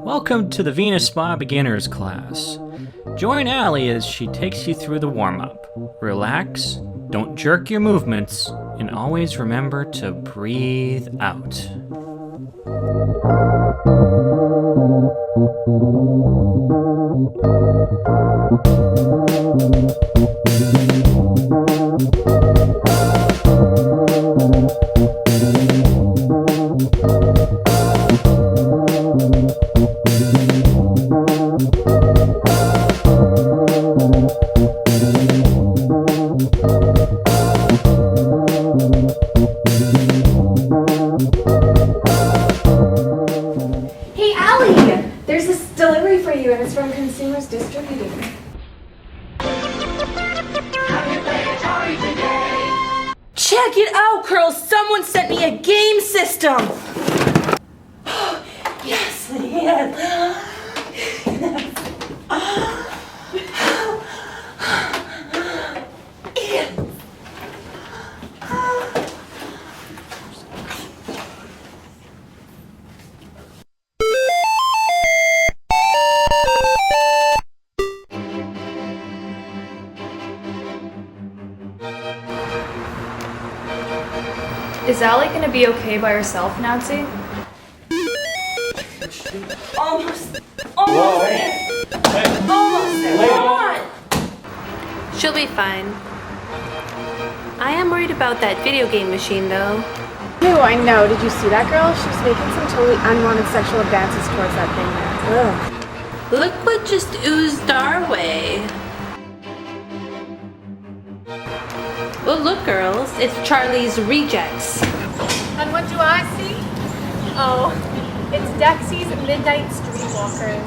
Welcome to the Venus Spa Beginners class. Join Allie as she takes you through the warm-up. Relax, don't jerk your movements, and always remember to breathe out. Hey, Allie! There's this delivery for you, and it's from Consumers Distributing. Check it out, girls! Someone sent me a game system! Yes, yes. Is Allie gonna be okay by herself, Nancy? Almost there. Almost there. Come on. She'll be fine. I am worried about that video game machine, though. No, I know. Did you see that girl? She was making some totally unwanted sexual advances towards that thing there. Ugh. Look what just oozed our way. Well, look, girls, it's Charlie's Rejects. And what do I see? Oh, it's Dexy's Midnight Streetwalkers.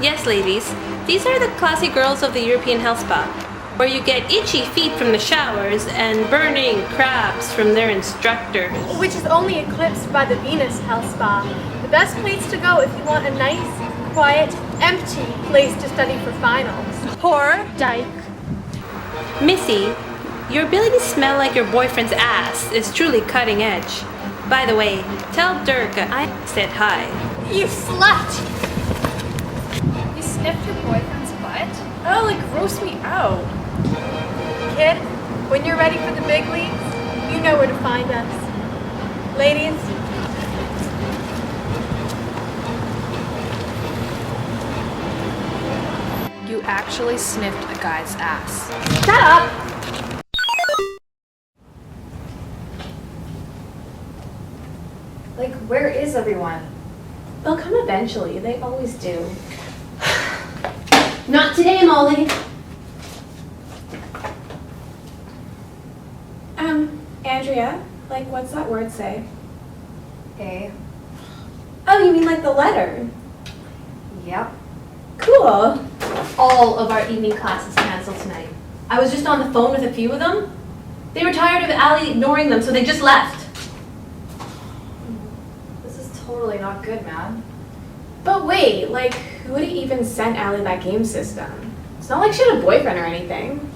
Yes, ladies, these are the classy girls of the European Health Spa, where you get itchy feet from the showers and burning crabs from their instructors. Which is only eclipsed by the Venus Health Spa. The best place to go if you want a nice, quiet, empty place to study for finals. Poor dyke. Missy, your ability to smell like your boyfriend's ass is truly cutting edge. By the way, tell Dirk I said hi. You slut! You sniffed your boyfriend's butt? Oh, like gross me out. Kid, when you're ready for the big leagues, you know where to find us. Ladies, You actually sniffed a guy's ass. shut up! Like, where is everyone? They'll come eventually. They always do. Not today, Molly. Andrea, like, what's that word say? A. Oh, you mean like the letter? Yep. Cool. All of our evening classes canceled tonight. I was just on the phone with a few of them. They were tired of Allie ignoring them, so they just left. This is totally not good, man. But wait, like, who would even sent Allie that game system? It's not like she had a boyfriend or anything.